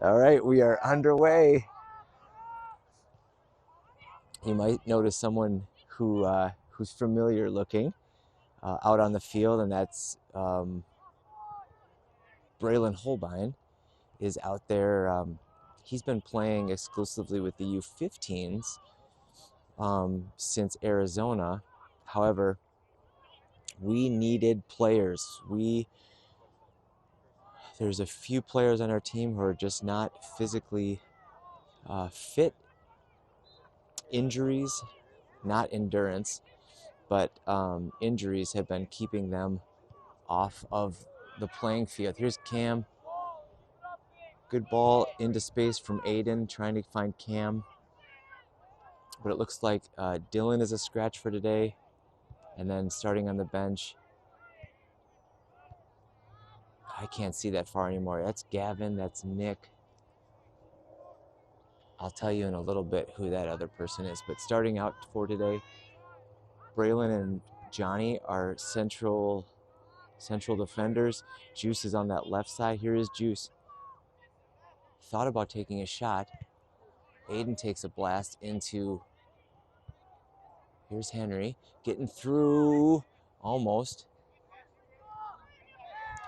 All right, we are underway. You might notice someone who's familiar looking out on the field, and that's Braylon Holbein is out there. He's been playing exclusively with the U15s since Arizona. However, we needed players. There's a few players on our team who are just not physically fit. Injuries, not endurance, but injuries have been keeping them off of the playing field. Here's Cam. Good ball into space from Aiden, trying to find Cam. But it looks like Dylan is a scratch for today. And then starting on the bench, I can't see that far anymore. That's Gavin, that's Nick. I'll tell you in a little bit who that other person is. But starting out for today, Braylon and Johnny are central defenders. Juice is on that left side. Here is Juice. Thought about taking a shot. Aiden takes a blast into, here's Henry, getting through, almost.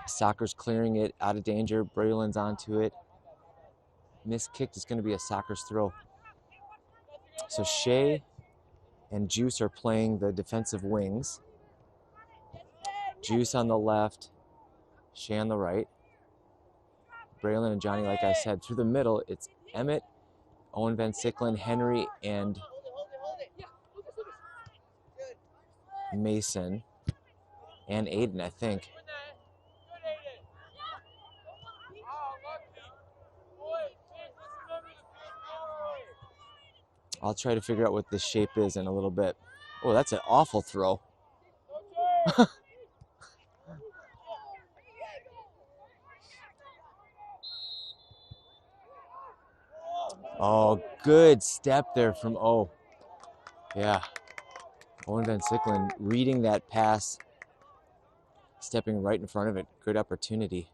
Soccer's clearing it, out of danger. Braylon's onto it. Miskicked is going to be a Soccer's throw. So Shea and Juice are playing the defensive wings. Juice on the left, Shea on the right. Braylon and Johnny, like I said, through the middle, it's Emmett, Owen Van Sicklen, Henry, and Mason, and Aiden, I think. I'll try to figure out what this shape is in a little bit. Oh, that's an awful throw. Oh, good step there from O. Yeah. Owen Van Sicklen reading that pass, stepping right in front of it. Good opportunity.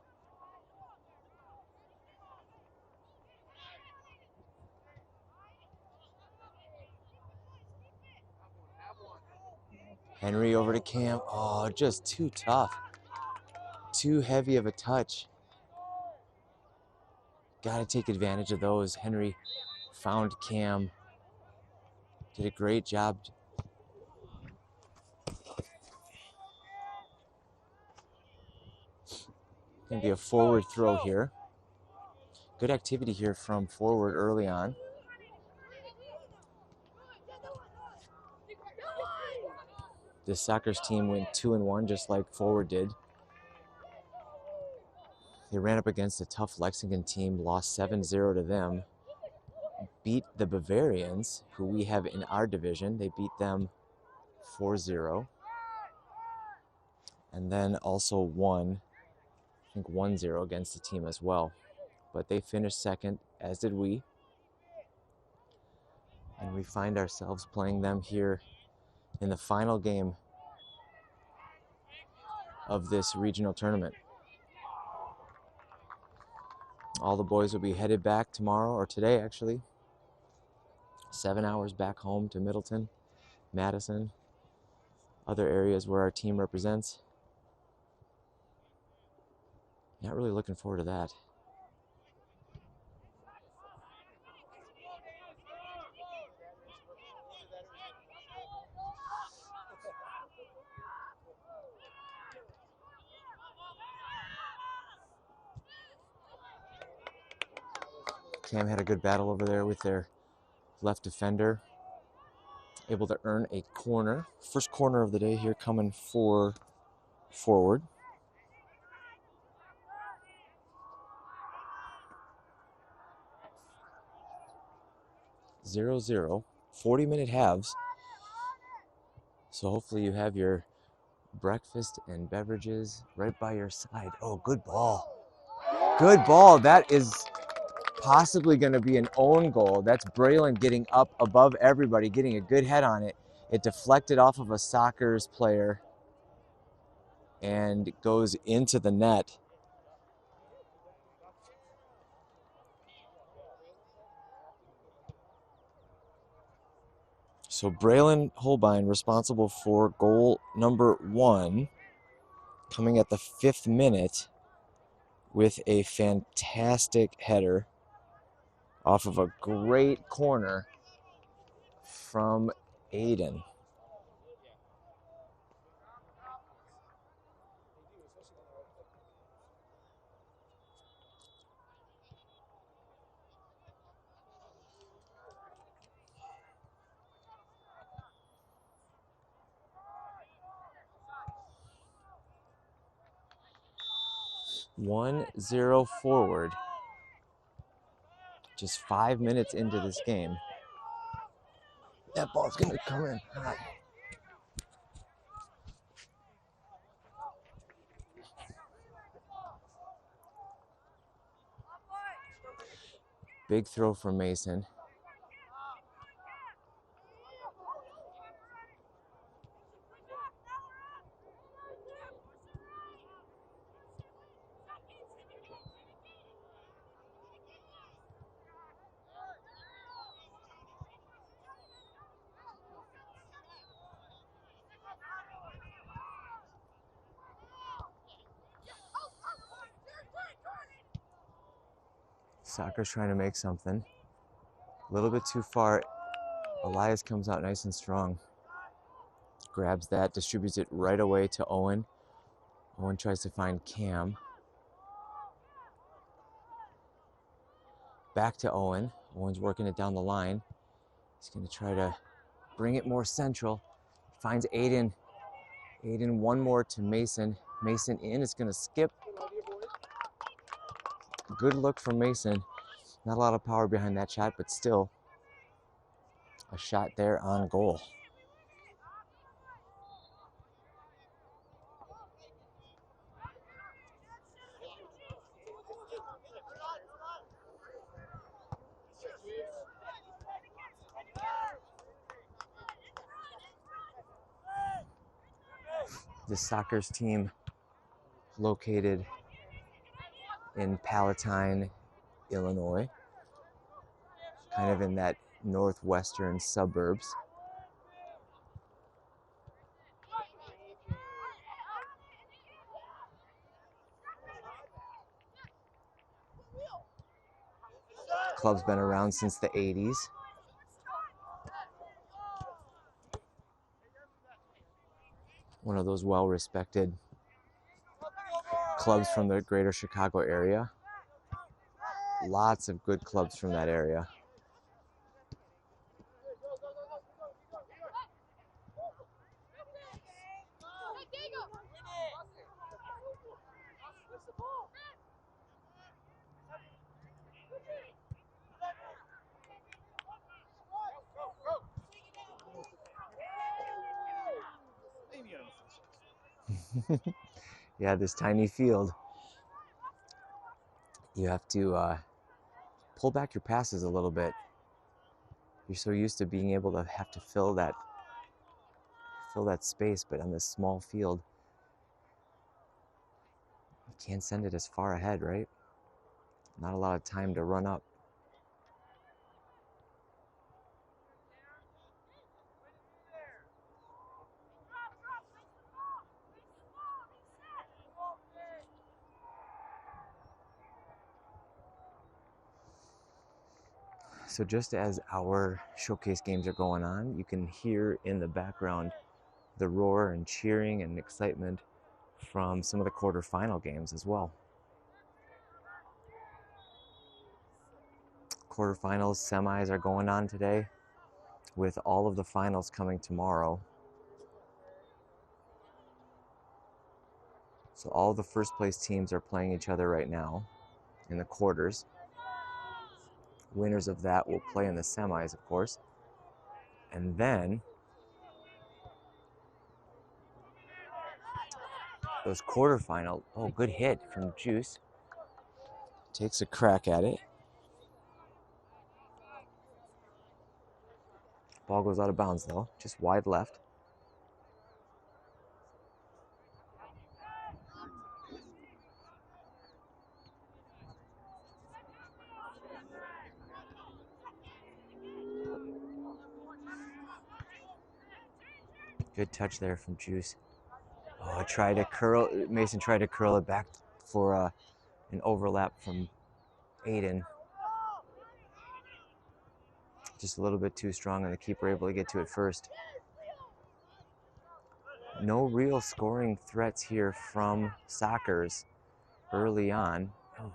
Henry over to Cam. Oh, just too tough. Too heavy of a touch. Got to take advantage of those. Henry found Cam. Did a great job. Going to be a forward throw here. Good activity here from forward early on. This Soccer's team went 2-1 just like forward did. They ran up against a tough Lexington team, lost 7-0 to them. Beat the Bavarians, who we have in our division. They beat them 4-0. And then also won, I think 1-0 against the team as well. But they finished second, as did we. And we find ourselves playing them here in the final game of this regional tournament. All the boys will be headed back tomorrow, or today actually. 7 hours back home to Middleton, Madison, other areas where our team represents. Not really looking forward to that. Cam had a good battle over there with their left defender. Able to earn a corner. First corner of the day here coming for forward. Zero, 40-minute halves. So hopefully you have your breakfast and beverages right by your side. Oh, good ball. Good ball. That is possibly going to be an own goal. That's Braylon getting up above everybody, getting a good head on it. It deflected off of a Soccer's player and goes into the net. So Braylon Holbein responsible for goal number 1, coming at the 5th minute with a fantastic header off of a great corner from Aiden. One zero forward. Just 5 minutes into this game. That ball's gonna come in hot. Big throw from Mason. Soccer's trying to make something. A little bit too far. Elias comes out nice and strong. Grabs that, distributes it right away to Owen. Owen tries to find Cam. Back to Owen. Owen's working it down the line. He's going to try to bring it more central. Finds Aiden. Aiden one more to Mason. Mason in. It's going to skip. Good look from Mason. Not a lot of power behind that shot, but still a shot there on goal. The soccer's team located in Palatine, Illinois, kind of in that northwestern suburbs. Club's been around since the 80s. One of those well-respected clubs from the greater Chicago area. Lots of good clubs from that area. Yeah, this tiny field. You have to pull back your passes a little bit. You're so used to being able to have to fill that space, but on this small field, you can't send it as far ahead, right? Not a lot of time to run up. So just as our showcase games are going on, you can hear in the background the roar and cheering and excitement from some of the quarterfinal games as well. Quarterfinals, semis are going on today, with all of the finals coming tomorrow. So all the first place teams are playing each other right now in the quarters. Winners of that will play in the semis, of course. And then those quarterfinal, oh, good hit from Juice. Takes a crack at it. Ball goes out of bounds though, just wide left. Good touch there from Juice. Oh, Mason tried to curl it back for an overlap from Aiden. Just a little bit too strong, and the keeper able to get to it first. No real scoring threats here from Sockers early on. Oh.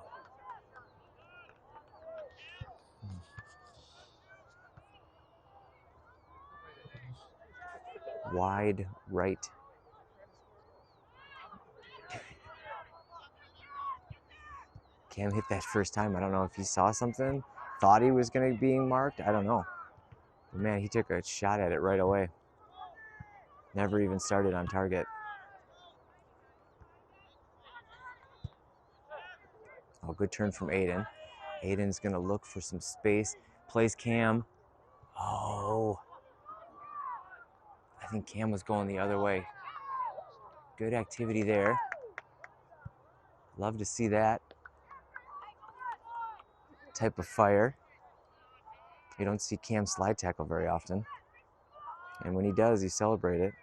Wide right. Cam hit that first time. I don't know if he saw something, thought he was going to be marked. I don't know. But man, he took a shot at it right away. Never even started on target. Oh, good turn from Aiden. Aiden's going to look for some space. Plays Cam. Oh. I think Cam was going the other way. Good activity there. Love to see that type of fire. You don't see Cam slide tackle very often. And when he does, you celebrate it.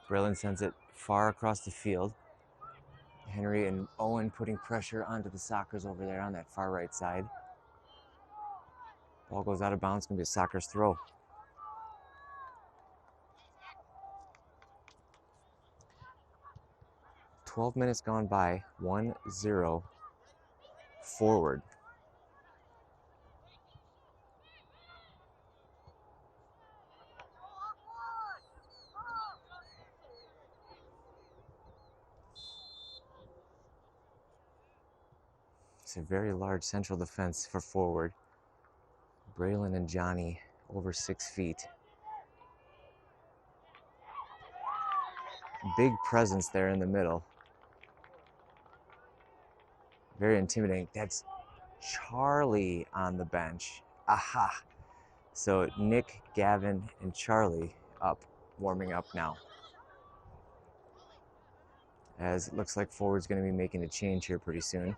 Braylon sends it far across the field. Henry and Owen putting pressure onto the Sockers over there on that far right side. Ball goes out of bounds, going to be a Sockers throw. "12 minutes gone by, 1-0 forward." It's a very large central defense for forward. Braylon and Johnny over 6 feet. Big presence there in the middle. Very intimidating. That's Charlie on the bench. Aha! So Nick, Gavin, and Charlie up, warming up now. As it looks like forward's going to be making a change here pretty soon.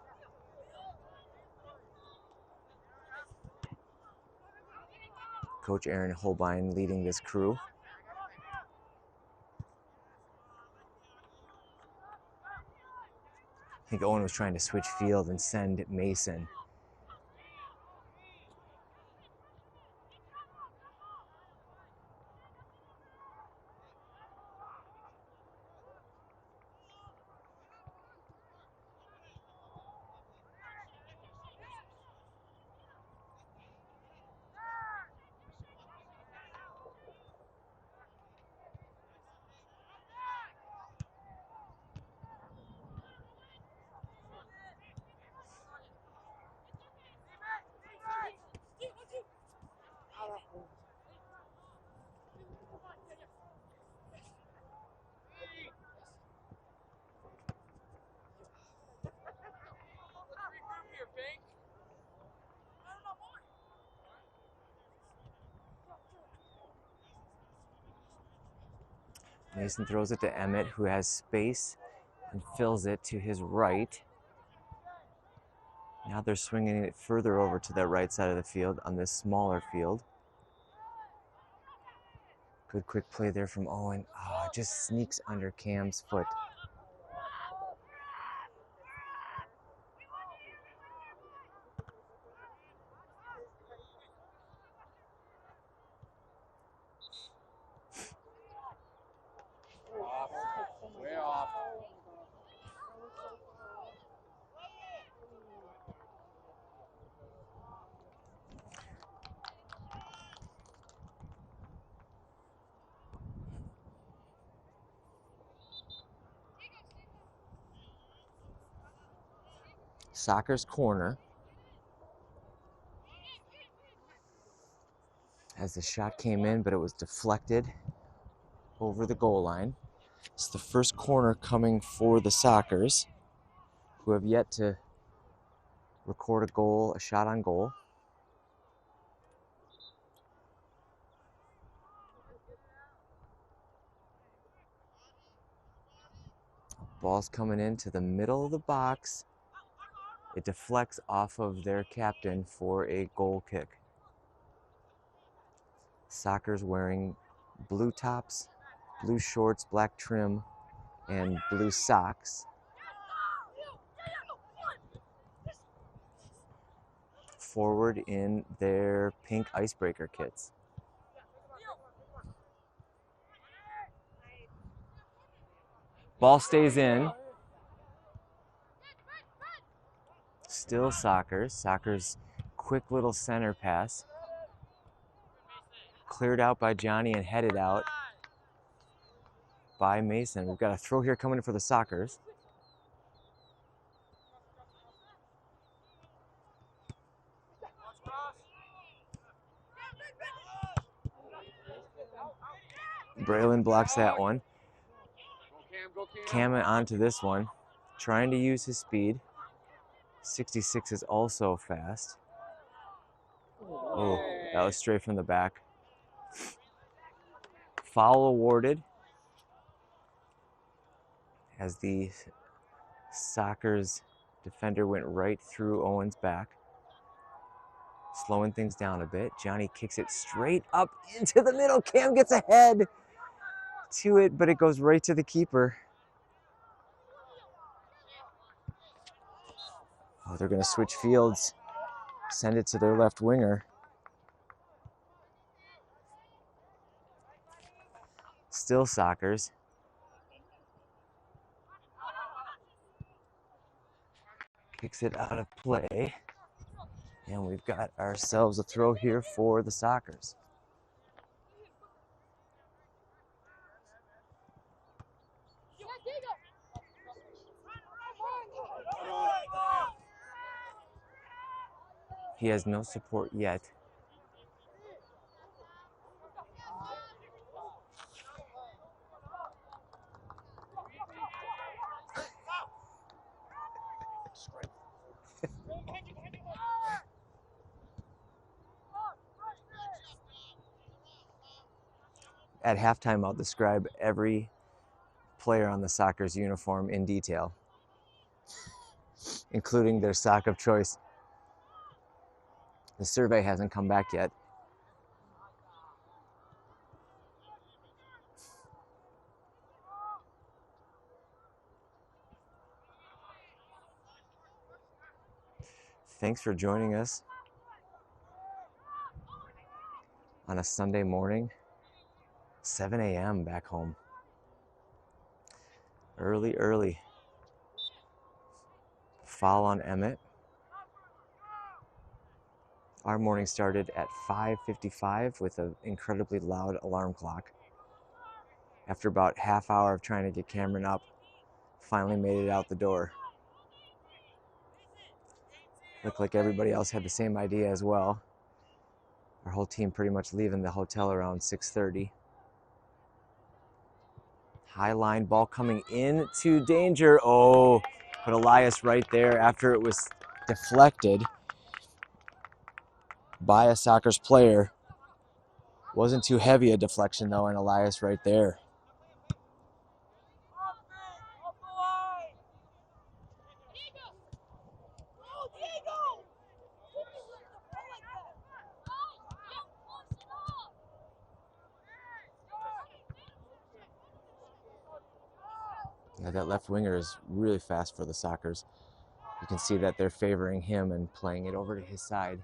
Coach Aaron Holbein leading this crew. I think Owen was trying to switch field and send Mason. Mason throws it to Emmett, who has space and fills it to his right. Now they're swinging it further over to the right side of the field on this smaller field. Good quick play there from Owen. Oh, just sneaks under Cam's foot. Way off. Sockers corner. As the shot came in, but it was deflected. over the goal line. It's the first corner coming for the Sockers, who have yet to record a goal, a shot on goal. Ball's coming into the middle of the box. It deflects off of their captain for a goal kick. Sockers wearing blue tops, blue shorts, black trim, and blue socks. Forward in their pink icebreaker kits. Ball stays in. Still Sockers. Sockers' quick little center pass. Cleared out by Johnny and headed out by Mason. We've got a throw here coming in for the Sockers. Braylon blocks that one. Cam onto this one, trying to use his speed. 66 is also fast. Oh, that was straight from the back. Foul awarded as the Sockers defender went right through Owen's back. Slowing things down a bit. Johnny kicks it straight up into the middle. Cam gets ahead to it, but it goes right to the keeper. Oh, they're going to switch fields. Send it to their left winger. Still Sockers. Kicks it out of play. And we've got ourselves a throw here for the Sockers. He has no support yet. At halftime, I'll describe every player on the Sockers uniform in detail, including their sock of choice. The survey hasn't come back yet. Thanks for joining us on a Sunday morning, 7 a.m. back home. Early. Foul on Emmett. Our morning started at 5:55 with an incredibly loud alarm clock. After about half hour of trying to get Cameron up, finally made it out the door. Looked like everybody else had the same idea as well. Our whole team pretty much leaving the hotel around 6:30. High line ball coming into danger. Oh, put Elias right there after it was deflected by a Sockers player. Wasn't too heavy a deflection though, and Elias right there. Yeah, that left winger is really fast for the Sockers. You can see that they're favoring him and playing it over to his side.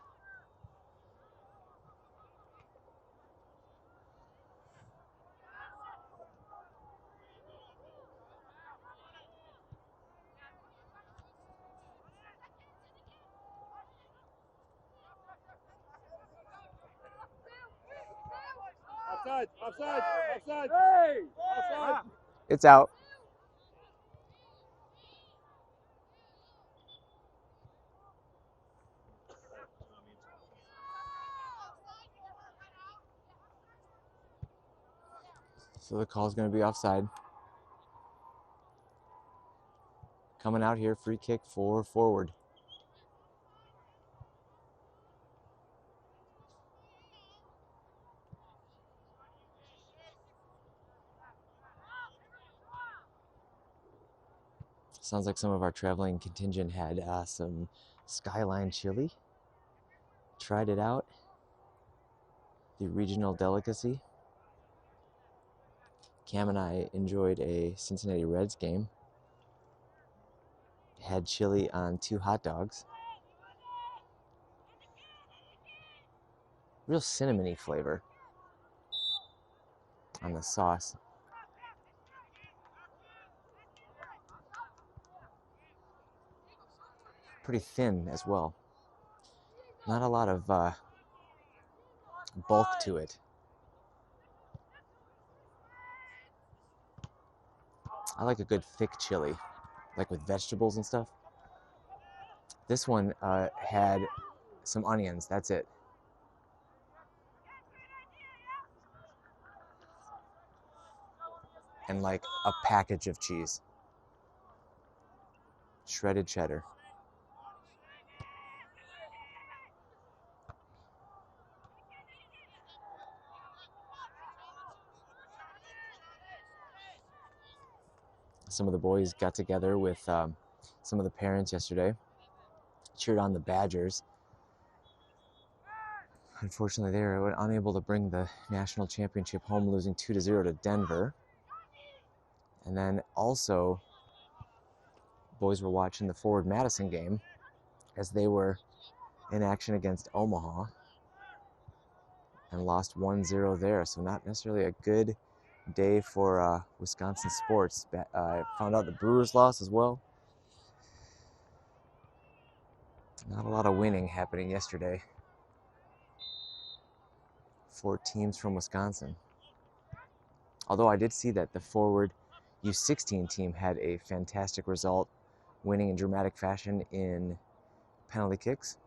Offside! Hey! Offside! It's out. So the call's going to be offside. Coming out here, free kick for forward. Sounds like some of our traveling contingent had some Skyline chili. Tried it out. The regional delicacy. Cam and I enjoyed a Cincinnati Reds game. Had chili on 2 hot dogs. Real cinnamony flavor on the sauce. Pretty thin as well. Not a lot of bulk to it. I like a good thick chili, like with vegetables and stuff. This one had some onions, that's it. And like a package of cheese. Shredded cheddar. Some of the boys got together with some of the parents yesterday, cheered on the Badgers. Unfortunately, they were unable to bring the national championship home, losing 2-0 to Denver. And then also, boys were watching the Forward Madison game as they were in action against Omaha and lost 1-0 there. So not necessarily a good day for Wisconsin sports. I found out the Brewers lost as well. Not a lot of winning happening yesterday for teams from Wisconsin. Although I did see that the Forward U16 team had a fantastic result, winning in dramatic fashion in penalty kicks,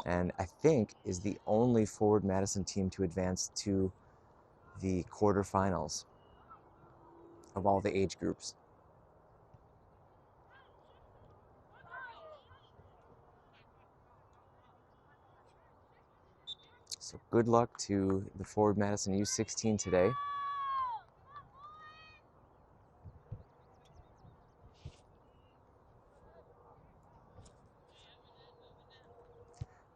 and I think is the only Forward Madison team to advance to the quarterfinals of all the age groups. So good luck to the Forward Madison U16 today.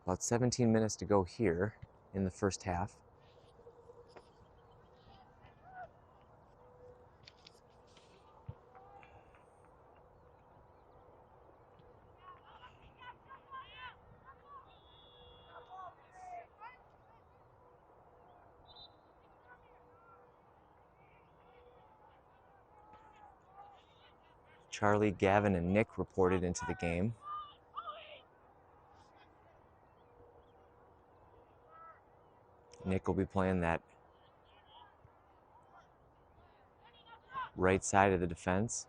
About 17 minutes to go here in the first half. Charlie, Gavin, and Nick reported into the game. Nick will be playing that right side of the defense.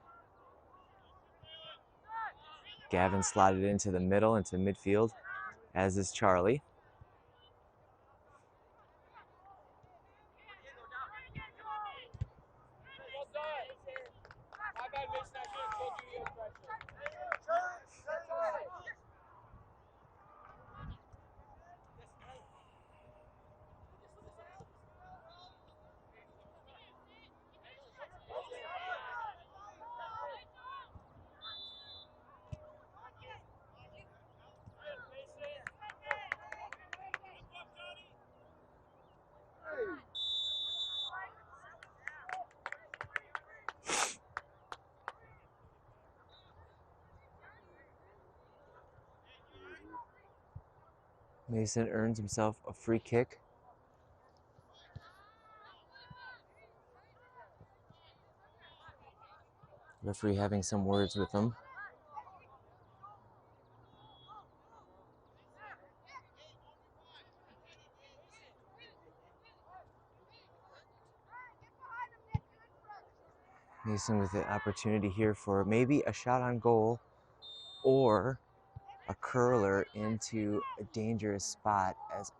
Gavin slotted into the middle, into midfield, as is Charlie. Mason earns himself a free kick. Referee having some words with him. Mason with an opportunity here for maybe a shot on goal or a curler into a dangerous spot as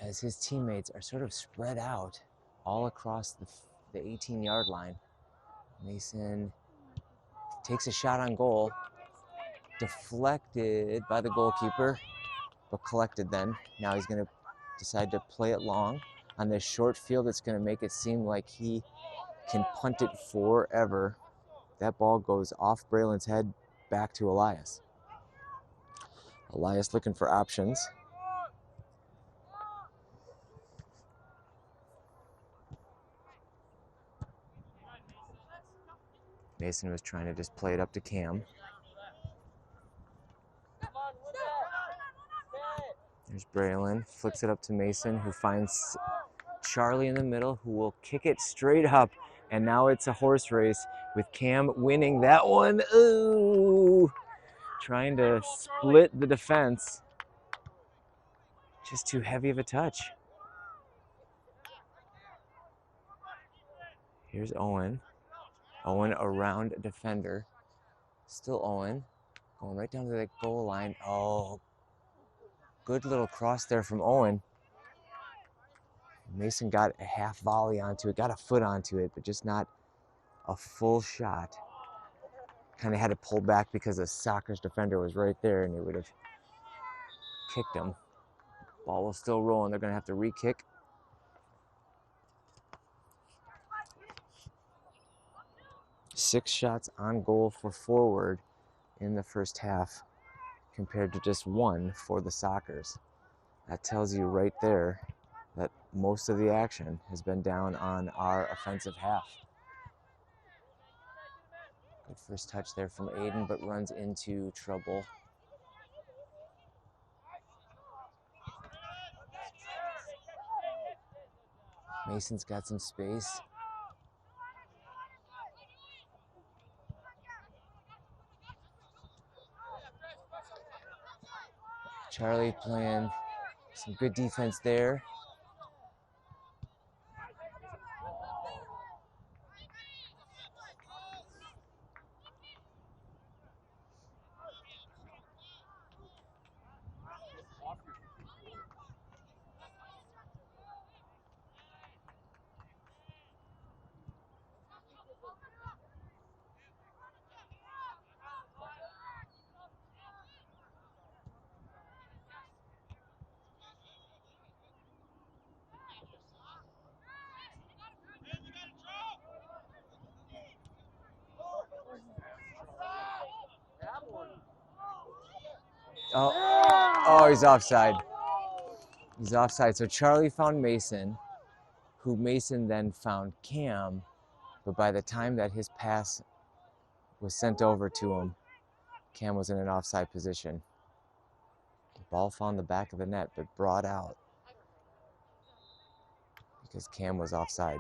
as his teammates are sort of spread out all across the 18-yard line. Mason takes a shot on goal, deflected by the goalkeeper, but collected then. Now he's going to decide to play it long on this short field. It's going to make it seem like he can punt it forever. That ball goes off Braylon's head back to Elias. Elias looking for options. Mason was trying to just play it up to Cam. There's Braylon, flicks it up to Mason, who finds Charlie in the middle, who will kick it straight up. And now it's a horse race with Cam winning that one. Ooh! Trying to split the defense. Just too heavy of a touch. Here's Owen. Owen around a defender. Still Owen. Going right down to the goal line. Oh, good little cross there from Owen. Mason got a half volley onto it, got a foot onto it, but just not a full shot. Kind of had to pull back because the Sockers defender was right there and he would have kicked him. Ball will still roll and they're going to have to re-kick. Six shots on goal for forward in the first half compared to just one for the Sockers. That tells you right there that most of the action has been down on our offensive half. Good first touch there from Aiden, but runs into trouble. Mason's got some space. Charlie playing some good defense there. Oh, he's offside. He's offside. So Charlie found Mason, who Mason then found Cam, but by the time that his pass was sent over to him, Cam was in an offside position. The ball found the back of the net, but brought out because Cam was offside.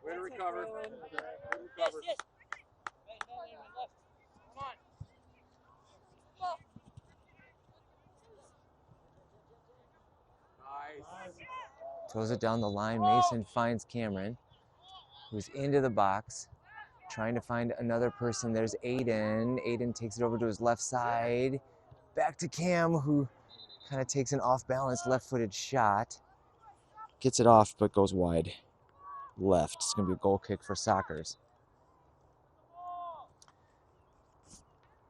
Way to recover. Way to recover. Nice. Throws it down the line. Mason finds Cameron, who's into the box, trying to find another person. There's Aiden. Aiden takes it over to his left side. Back to Cam, who kind of takes an off-balance left-footed shot. Gets it off, but goes wide left. It's going to be a goal kick for Sockers.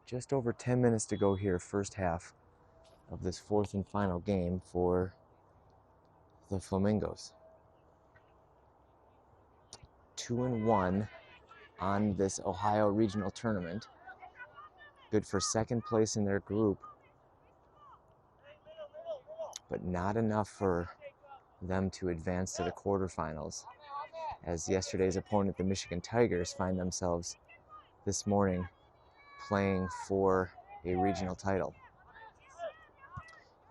Just over 10 minutes to go here, first half of this fourth and final game for the Flamingos. 2-1 on this Ohio Regional Tournament. Good for second place in their group, but not enough for them to advance to the quarterfinals, as yesterday's opponent, the Michigan Tigers, find themselves this morning playing for a regional title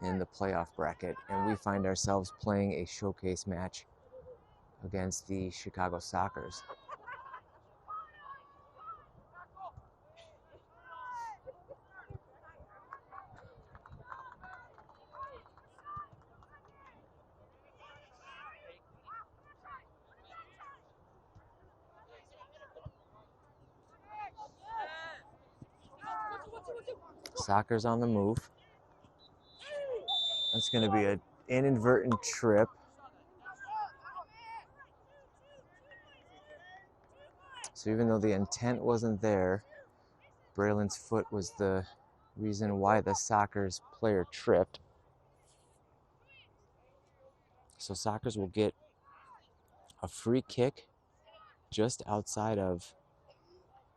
in the playoff bracket, and we find ourselves playing a showcase match against the Chicago Sockers. Sockers on the move. That's going to be an inadvertent trip. So even though the intent wasn't there, Braylon's foot was the reason why the Sockers player tripped. So Sockers will get a free kick just outside of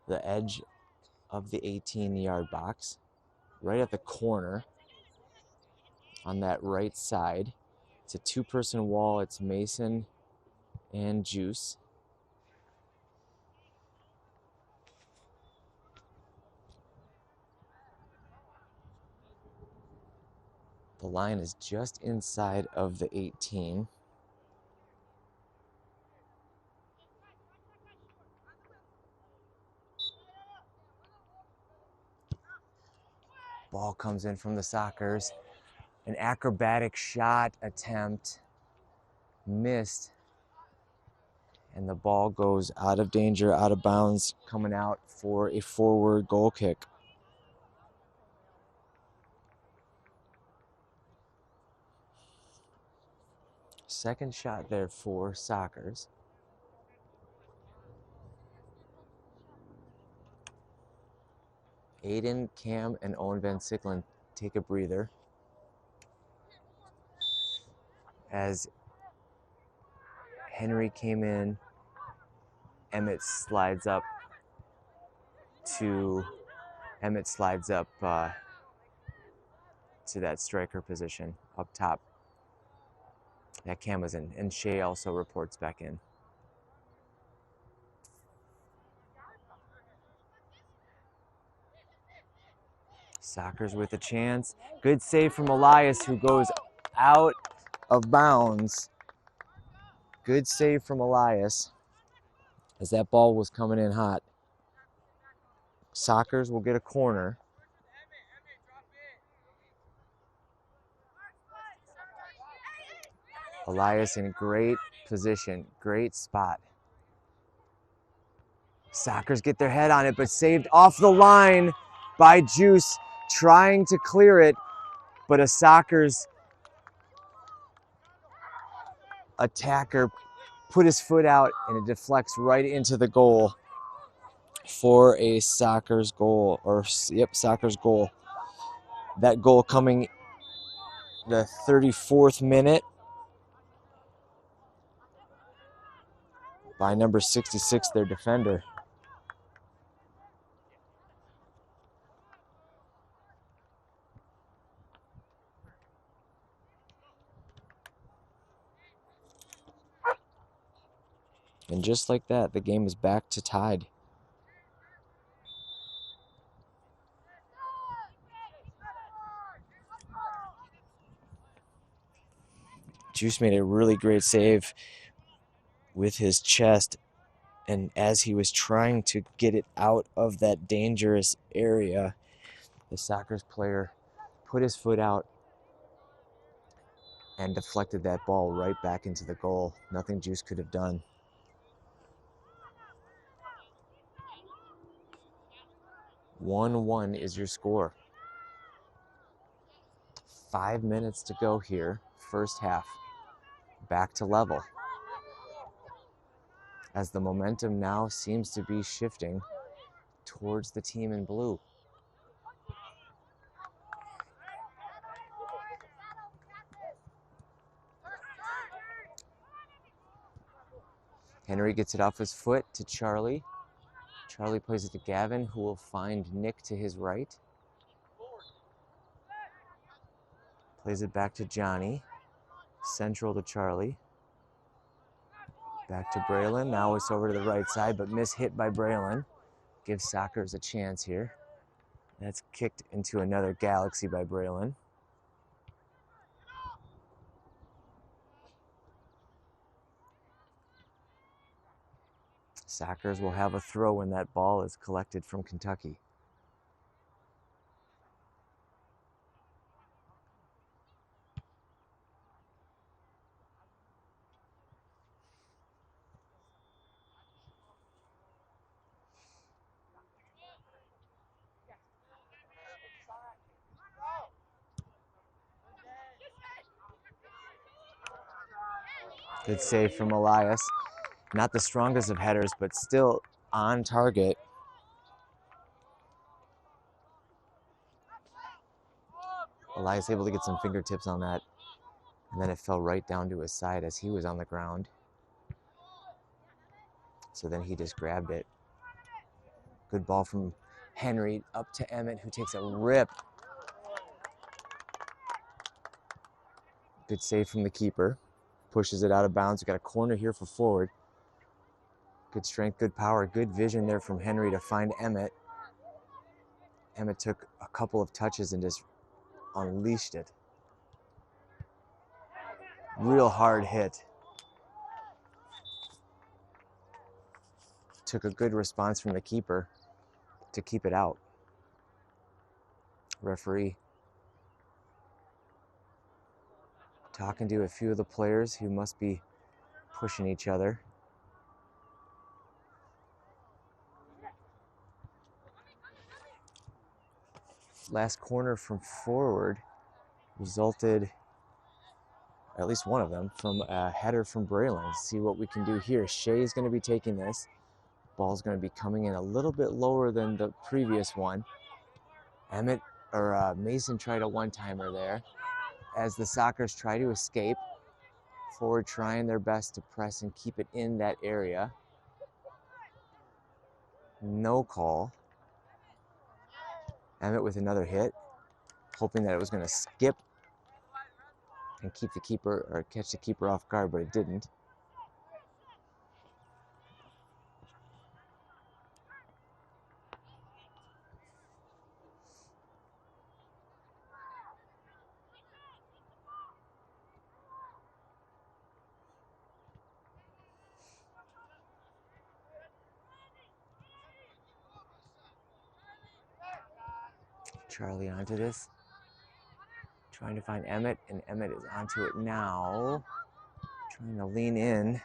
the edge of the 18-yard box, right at the corner on that right side. It's a two-person wall. It's Mason and Juice. The line is just inside of the 18. Ball comes in from the Sockers. An acrobatic shot attempt missed. And the ball goes out of danger, out of bounds, coming out for a forward goal kick. Second shot there for Sockers. Aiden, Cam, and Owen Van Sicklen take a breather as Henry came in. Emmett slides up to that striker position up top that Cam was in, and Shea also reports back in. Sockers with a chance. Good save from Elias, who goes out of bounds. Good save from Elias as that ball was coming in hot. Sockers will get a corner. Elias in great position, great spot. Sockers get their head on it, but saved off the line by Juice, trying to clear it, but a Sockers attacker put his foot out and it deflects right into the goal for a Sockers goal, Sockers goal. That goal coming the 34th minute by number 66, their defender. And just like that, the game is back to tied. Juice made a really great save with his chest, and as he was trying to get it out of that dangerous area, the Sockers player put his foot out and deflected that ball right back into the goal. Nothing Juice could have done. "1-1 is your score. 5 minutes to go here, first half. Back to level, as the momentum now seems to be shifting towards the team in blue. Henry gets it off his foot to Charlie. Charlie plays it to Gavin, who will find Nick to his right. Plays it back to Johnny. Central to Charlie. Back to Braylon. Now it's over to the right side, but hit by Braylon. Gives Sockers a chance here. That's kicked into another galaxy by Braylon. Sockers will have a throw when that ball is collected from Kentucky. Good save from Elias. Not the strongest of headers, but still on target. Elias able to get some fingertips on that. And then it fell right down to his side as he was on the ground. So then he just grabbed it. Good ball from Henry up to Emmett, who takes a rip. Good save from the keeper. Pushes it out of bounds. We've got a corner here for forward. Good strength, good power, good vision there from Henry to find Emmett. Emmett took a couple of touches and just unleashed it. Real hard hit. Took a good response from the keeper to keep it out. Referee talking to a few of the players who must be pushing each other. Last corner from forward resulted, at least one of them, from a header from Braylon. See what we can do here. Shea's going to be taking this. Ball's going to be coming in a little bit lower than the previous one. Mason tried a one-timer there as the Sockers try to escape. Forward trying their best to press and keep it in that area. No call. Emmett with another hit, hoping that it was going to skip and keep the keeper or catch the keeper off guard, but it didn't. Charlie onto this, trying to find Emmett, and Emmett is onto it now, trying to lean in.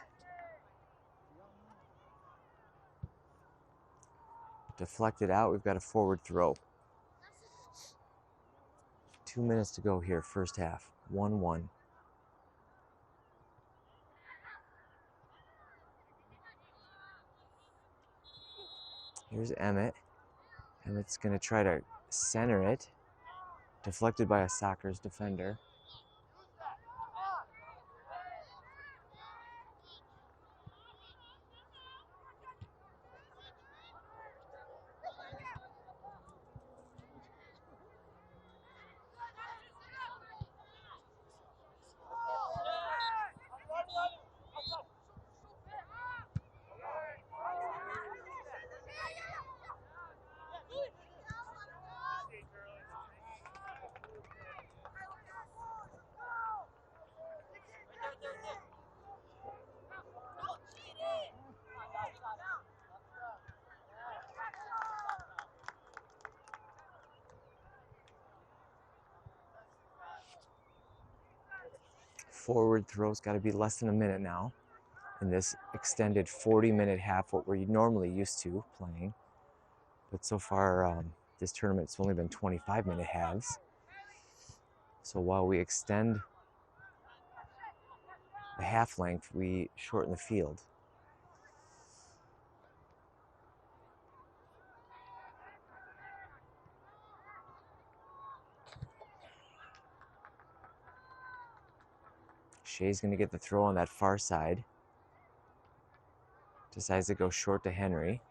Deflected out. We've got a forward throw. 2 minutes to go here, first half. 1-1. Here's Emmett. Emmett's going to try to center it. Deflected by a Sockers defender. Forward throw's got to be less than a minute now in this extended 40-minute half, what we're normally used to playing. But so far, this tournament's only been 25-minute halves. So while we extend the half length, we shorten the field. Shea's going to get the throw on that far side. Decides to go short to Henry.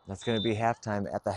That's going to be halftime at the